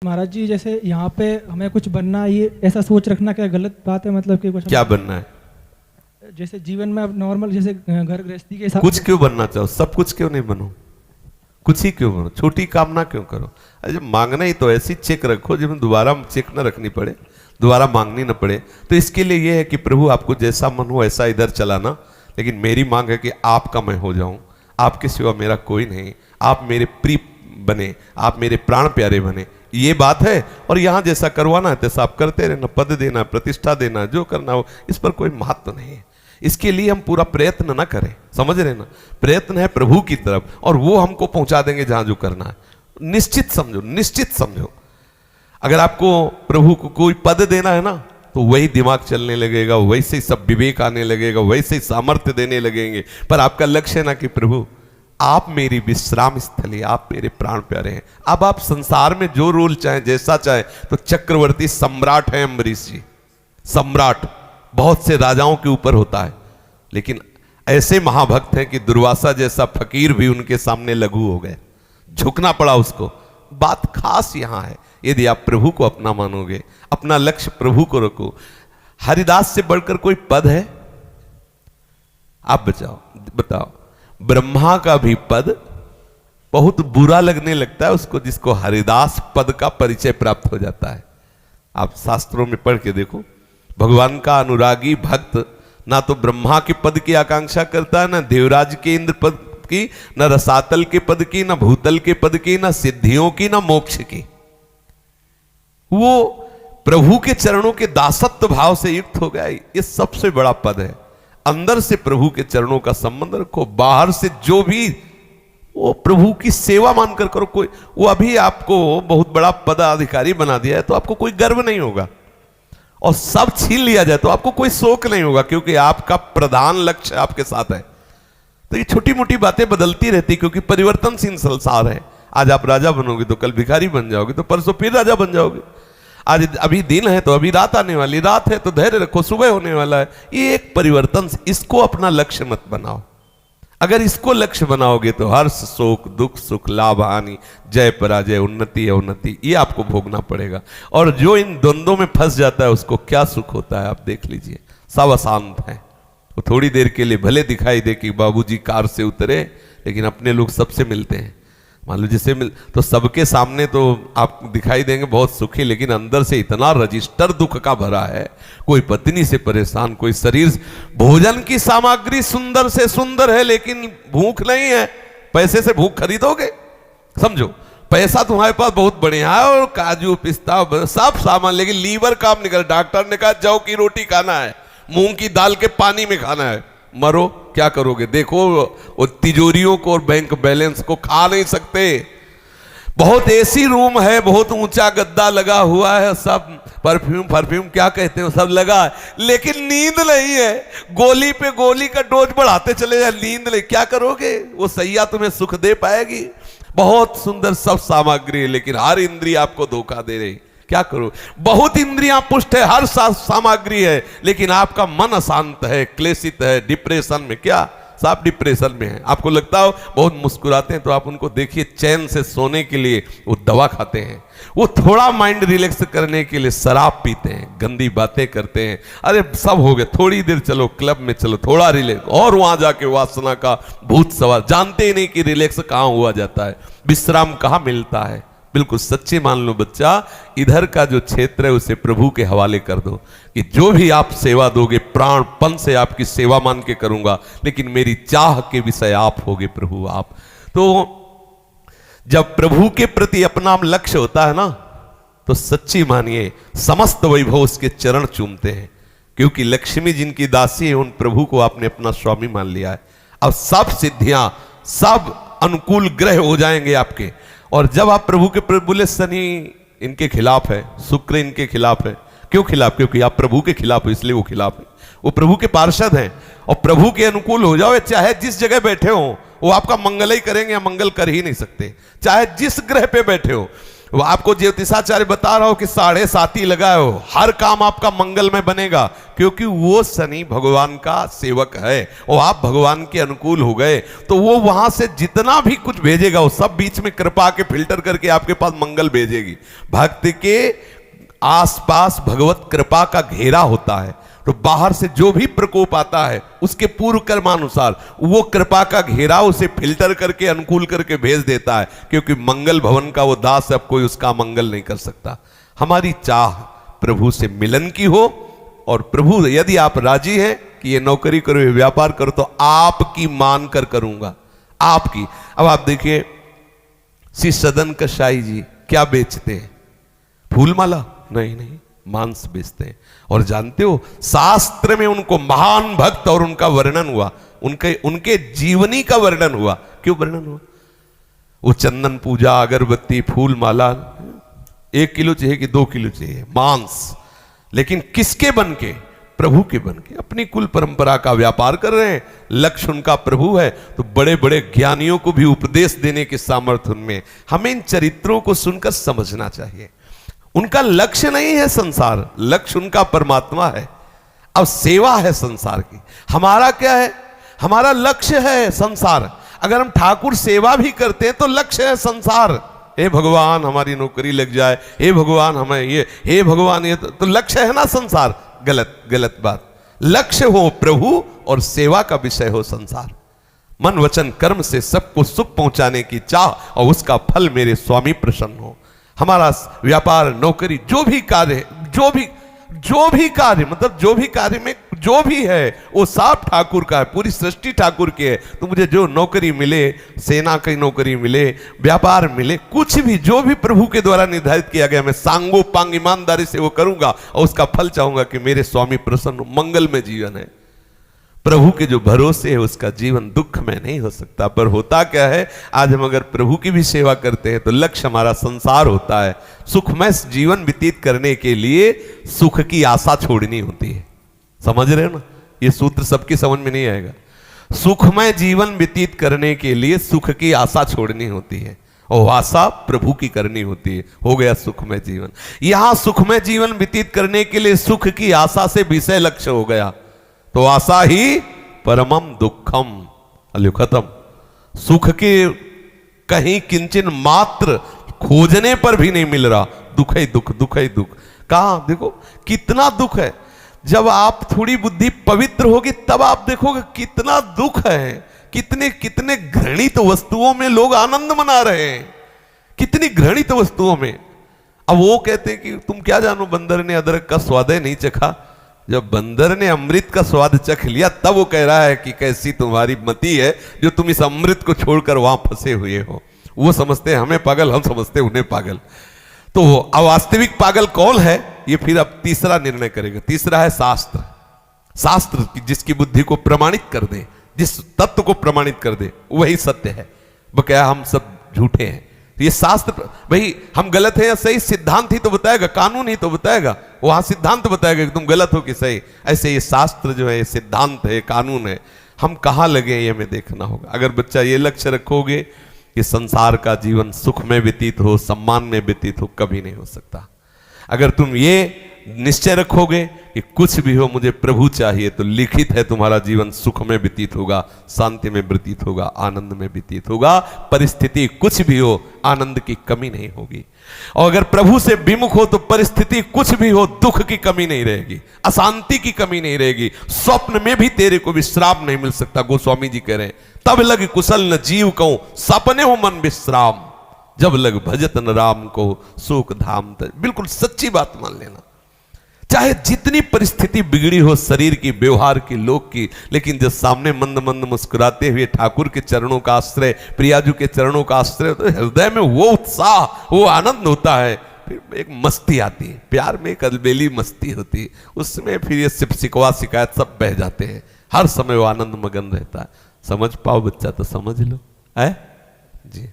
महाराज जी जैसे यहाँ पे हमें कुछ बनना, ये ऐसा सोच रखना क्या गलत बात है? मतलब कि कुछ क्या बनना है? जैसे जीवन में अब नॉर्मल जैसे घर गृहस्थी के हिसाब कुछ क्यों बनना चाहो? सब कुछ क्यों नहीं बनो? कुछ ही क्यों बनो? छोटी कामना क्यों करो? अरे मांगना ही तो ऐसी चेक रखो जिसमें दोबारा चेक न रखनी पड़े, दोबारा मांगनी न पड़े। तो इसके लिए यह है कि प्रभु आपको जैसा मन हो ऐसा इधर चलाना, लेकिन मेरी मांग है कि आपका मैं हो जाऊं, आपके सिवा मेरा कोई नहीं, आप मेरे प्रिय बने, आप मेरे प्राण प्यारे बने, ये बात है। और यहां जैसा करवाना है तैसा आप करते रहना, पद देना, प्रतिष्ठा देना, जो करना हो, इस पर कोई महत्व नहीं है। इसके लिए हम पूरा प्रयत्न ना करें, समझ रहे ना? प्रयत्न है प्रभु की तरफ और वो हमको पहुंचा देंगे जहां जो करना है। निश्चित समझो, निश्चित समझो। अगर आपको प्रभु को कोई पद देना है ना, तो वही दिमाग चलने लगेगा, वैसे ही सब विवेक आने लगेगा, वैसे ही सामर्थ्य देने लगेंगे। पर आपका लक्ष्य है ना कि प्रभु आप मेरी विश्राम स्थली, आप मेरे प्राण प्यारे हैं। अब आप संसार में जो रोल चाहे, जैसा चाहे, तो चक्रवर्ती सम्राट है अम्बरीश जी, सम्राट बहुत से राजाओं के ऊपर होता है, लेकिन ऐसे महाभक्त हैं कि दुर्वासा जैसा फकीर भी उनके सामने लघु हो गए, झुकना पड़ा उसको। बात खास यहां है, यदि आप प्रभु को अपना मानोगे, अपना लक्ष्य प्रभु को रखो। हरिदास से बढ़कर कोई पद है? आप बताओ। ब्रह्मा का भी पद बहुत बुरा लगने लगता है उसको जिसको हरिदास पद का परिचय प्राप्त हो जाता है। आप शास्त्रों में पढ़ के देखो, भगवान का अनुरागी भक्त ना तो ब्रह्मा के पद की आकांक्षा करता है, ना देवराज के इंद्र पद की, ना रसातल के पद की, ना भूतल के पद की, ना सिद्धियों की, ना मोक्ष की। वो प्रभु के चरणों के दासत्व भाव से युक्त हो गया। ये सबसे बड़ा पद है। अंदर से प्रभु के चरणों का संबंध रखो, बाहर से जो भी वो प्रभु की सेवा मानकर करो। कोई वो अभी आपको बहुत बड़ा पदाधिकारी बना दिया है तो आपको कोई गर्व नहीं होगा, और सब छीन लिया जाए तो आपको कोई शोक नहीं होगा, क्योंकि आपका प्रधान लक्ष्य आपके साथ है। तो ये छोटी मोटी बातें बदलती रहती, क्योंकि परिवर्तनशील संसार है। आज आप राजा बनोगे तो कल भिखारी बन जाओगे, तो परसों फिर राजा बन जाओगे। आज अभी दिन है तो अभी रात आने वाली, रात है तो धैर्य रखो, सुबह होने वाला है। ये एक परिवर्तन, इसको अपना लक्ष्य मत बनाओ। अगर इसको लक्ष्य बनाओगे तो हर्ष शोक दुख सुख लाभ हानि, जय पराजय, उन्नति अवनति, ये आपको भोगना पड़ेगा। और जो इन द्वंद्वों में फंस जाता है उसको क्या सुख होता है आप देख लीजिए। सब अशांत है। वो थोड़ी देर के लिए भले दिखाई दे कि बाबूजी कार से उतरे, लेकिन अपने लोग सबसे मिलते हैं। मान लो जिसे मिल तो सबके सामने तो आप दिखाई देंगे बहुत सुखी, लेकिन अंदर से इतना रजिस्टर दुख का भरा है। कोई पत्नी से परेशान, कोई शरीर, भोजन की सामग्री सुंदर से सुंदर है लेकिन भूख नहीं है। पैसे से भूख खरीदोगे? समझो, पैसा तुम्हारे पास बहुत बढ़िया है और काजू पिस्ता सब सामान, लेकिन लीवर काम निकल। डॉक्टर ने कहा जौ की रोटी खाना है, मूंग की दाल के पानी में खाना है। मरो, क्या करोगे? देखो वो तिजोरियों को और बैंक बैलेंस को खा नहीं सकते। बहुत एसी रूम है, बहुत ऊंचा गद्दा लगा हुआ है, सब परफ्यूम क्या कहते हैं सब लगा है, लेकिन नींद नहीं है। गोली पे गोली का डोज बढ़ाते चले जाए, नींद नहीं। क्या करोगे? वो सैया तुम्हें सुख दे पाएगी? बहुत सुंदर सब सामग्री है, लेकिन हर इंद्रिय आपको धोखा दे रही। क्या करो? बहुत इंद्रियां पुष्ट है, हर सामग्री है, लेकिन आपका मन अशांत है, क्लेशित है, डिप्रेशन में। क्या सब डिप्रेशन में है? आपको लगता हो बहुत मुस्कुराते हैं, तो आप उनको देखिए, चैन से सोने के लिए वो दवा खाते हैं, वो थोड़ा माइंड रिलैक्स करने के लिए शराब पीते हैं, गंदी बातें करते हैं। अरे सब हो गए, थोड़ी देर चलो क्लब में, चलो थोड़ा रिलैक्स, और वहां जाके वासना का भूत सवार। जानते ही नहीं कि रिलैक्स कहां हुआ जाता है, विश्राम कहां मिलता है। बिल्कुल सच्चे मान लो बच्चा, इधर का जो क्षेत्र है उसे प्रभु के हवाले कर दो कि जो भी आप सेवा दोगे प्राणपन से आपकी सेवा मान के करूंगा, लेकिन मेरी चाह के विषय आप होगे प्रभु आप। तो जब प्रभु के प्रति अपना लक्ष्य होता है ना, तो सच्ची मानिए समस्त वैभव उसके चरण चूमते हैं, क्योंकि लक्ष्मी जिनकी दासी है उन प्रभु को आपने अपना स्वामी मान लिया है। अब सब सिद्धियां, सब अनुकूल ग्रह हो जाएंगे आपके। और जब आप प्रभु के बोले शनि इनके खिलाफ है, शुक्र इनके खिलाफ है, क्यों खिलाफ? क्योंकि आप प्रभु के खिलाफ हो, इसलिए वो खिलाफ है। वो प्रभु के पार्षद हैं, और प्रभु के अनुकूल हो जाओ, चाहे जिस जगह बैठे हो वो आपका मंगल ही करेंगे, या मंगल कर ही नहीं सकते। चाहे जिस ग्रह पे बैठे हो, वो आपको ज्योतिषाचार्य बता रहा हो कि 7.5 ही लगाओ, हर काम आपका मंगलमय बनेगा, क्योंकि वो शनि भगवान का सेवक है और आप भगवान के अनुकूल हो गए, तो वो वहां से जितना भी कुछ भेजेगा वो सब बीच में कृपा के फिल्टर करके आपके पास मंगल भेजेगी। भक्त के आसपास भगवत कृपा का घेरा होता है, तो बाहर से जो भी प्रकोप आता है उसके पूर्व कर्मानुसार वो कृपा का घेरा उसे फिल्टर करके अनुकूल करके भेज देता है, क्योंकि मंगल भवन का वो दास, अब कोई उसका मंगल नहीं कर सकता। हमारी चाह प्रभु से मिलन की हो, और प्रभु यदि आप राजी हैं कि ये नौकरी करो, ये व्यापार करो, तो आपकी मान कर करूंगा, आपकी। अब आप देखिए श्री सदन कसाई जी क्या बेचते हैं? फूलमाला? नहीं, मांस बेचते हैं। और जानते हो शास्त्र में उनको महान भक्त और उनका वर्णन हुआ, उनके जीवनी का वर्णन हुआ। क्यों वर्णन हुआ? वो चंदन पूजा, अगरबत्ती, फूल माला 1 किलो चाहिए कि 2 किलो चाहिए मांस, लेकिन किसके बन के? प्रभु के बन के। अपनी कुल परंपरा का व्यापार कर रहे हैं, लक्ष्य उनका प्रभु है, तो बड़े बड़े ज्ञानियों को भी उपदेश देने के सामर्थ्य उनमें। हमें इन चरित्रों को सुनकर समझना चाहिए। उनका लक्ष्य नहीं है संसार, लक्ष्य उनका परमात्मा है। अब सेवा है संसार की, हमारा क्या है? हमारा लक्ष्य है संसार। अगर हम ठाकुर सेवा भी करते हैं तो लक्ष्य है संसार। हे भगवान हमारी नौकरी लग जाए, हे भगवान हमें ये, हे भगवान ये, तो लक्ष्य है ना संसार। गलत बात। लक्ष्य हो प्रभु और सेवा का विषय हो संसार। मन वचन कर्म से सबको सुख पहुंचाने की चाह, और उसका फल मेरे स्वामी प्रसन्न हो। हमारा व्यापार, नौकरी, जो भी कार्य मतलब जो भी कार्य में जो भी है वो सब ठाकुर का है, पूरी सृष्टि ठाकुर की है। तो मुझे जो नौकरी मिले, सेना की नौकरी मिले, व्यापार मिले, कुछ भी जो भी प्रभु के द्वारा निर्धारित किया गया, मैं सांगो पांग ईमानदारी से वो करूंगा, और उसका फल चाहूंगा कि मेरे स्वामी प्रसन्न, मंगल में जीवन है। प्रभु के जो भरोसे है उसका जीवन दुख में नहीं हो सकता। पर होता क्या है, आज हम अगर प्रभु की भी सेवा करते हैं तो लक्ष्य हमारा संसार होता है। सुखमय जीवन व्यतीत करने के लिए सुख की आशा छोड़नी होती है। समझ रहे हो ना? ये सूत्र सबकी समझ में नहीं आएगा। सुखमय जीवन व्यतीत करने के लिए सुख की आशा छोड़नी होती है, और आशा प्रभु की करनी होती है। हो गया सुखमय जीवन। यहां सुखमय जीवन व्यतीत करने के लिए सुख की आशा से विषय लक्ष्य हो गया, तो आशा ही परमम दुखम। अल्यो खत्म। सुख के कहीं किंचन मात्र खोजने पर भी नहीं मिल रहा, दुख ही दुख, दुख ही दुख। कहां देखो कितना दुख है। जब आप थोड़ी बुद्धि पवित्र होगी तब आप देखोगे कितना दुख है। कितने कितने घृणित वस्तुओं में लोग आनंद मना रहे हैं, कितनी घृणित वस्तुओं में। अब वो कहते हैं कि तुम क्या जानो, बंदर ने अदरक का स्वाद नहीं चखा। जब बंदर ने अमृत का स्वाद चख लिया तब वो कह रहा है कि कैसी तुम्हारी मति है जो तुम इस अमृत को छोड़कर वहां फंसे हुए हो। वो समझते हैं हमें पागल, हम समझते हैं उन्हें पागल। तो अवास्तविक पागल कौन है, ये फिर अब तीसरा निर्णय करेगा। तीसरा है शास्त्र। शास्त्र जिसकी बुद्धि को प्रमाणित कर दे, जिस तत्व को प्रमाणित कर दे, वही सत्य है। बकाया हम सब झूठे हैं। ये शास्त्र, भाई हम गलत है या सही, सिद्धांत ही तो बताएगा, कानून ही तो बताएगा। वहां सिद्धांत बताएगा कि तुम गलत हो कि सही। ऐसे ये शास्त्र जो है, ये सिद्धांत है, कानून है। हम कहां लगे ये हमें देखना होगा। अगर बच्चा ये लक्ष्य रखोगे कि संसार का जीवन सुख में व्यतीत हो, सम्मान में व्यतीत हो, कभी नहीं हो सकता। अगर तुम ये निश्चय रखोगे कि कुछ भी हो मुझे प्रभु चाहिए, तो लिखित है तुम्हारा जीवन सुख में व्यतीत होगा, शांति में व्यतीत होगा, आनंद में व्यतीत होगा। परिस्थिति कुछ भी हो, आनंद की कमी नहीं होगी। और अगर प्रभु से विमुख हो तो परिस्थिति कुछ भी हो, दुख की कमी नहीं रहेगी, अशांति की कमी नहीं रहेगी। स्वप्न में भी तेरे को विश्राम नहीं मिल सकता। गोस्वामी जी कह रहे हैं, तब लग कुशल न जीव कहूं, सपने हो मन विश्राम, जब लग भजत न राम को सुख धाम। बिल्कुल सच्ची बात मान लेना। चाहे जितनी परिस्थिति बिगड़ी हो शरीर की, व्यवहार की, लोक की, लेकिन जब सामने मंद मंद मुस्कुराते हुए ठाकुर के चरणों का आश्रय, प्रियाजू के चरणों का आश्रय, तो हृदय में वो उत्साह, वो आनंद होता है। फिर एक मस्ती आती है, प्यार में एक अलबेली मस्ती होती है। उसमें फिर ये सिर्फ शिकवा शिकायत सब बह जाते हैं। हर समय वो आनंद मगन रहता है। समझ पाओ बच्चा तो समझ लो, है जी।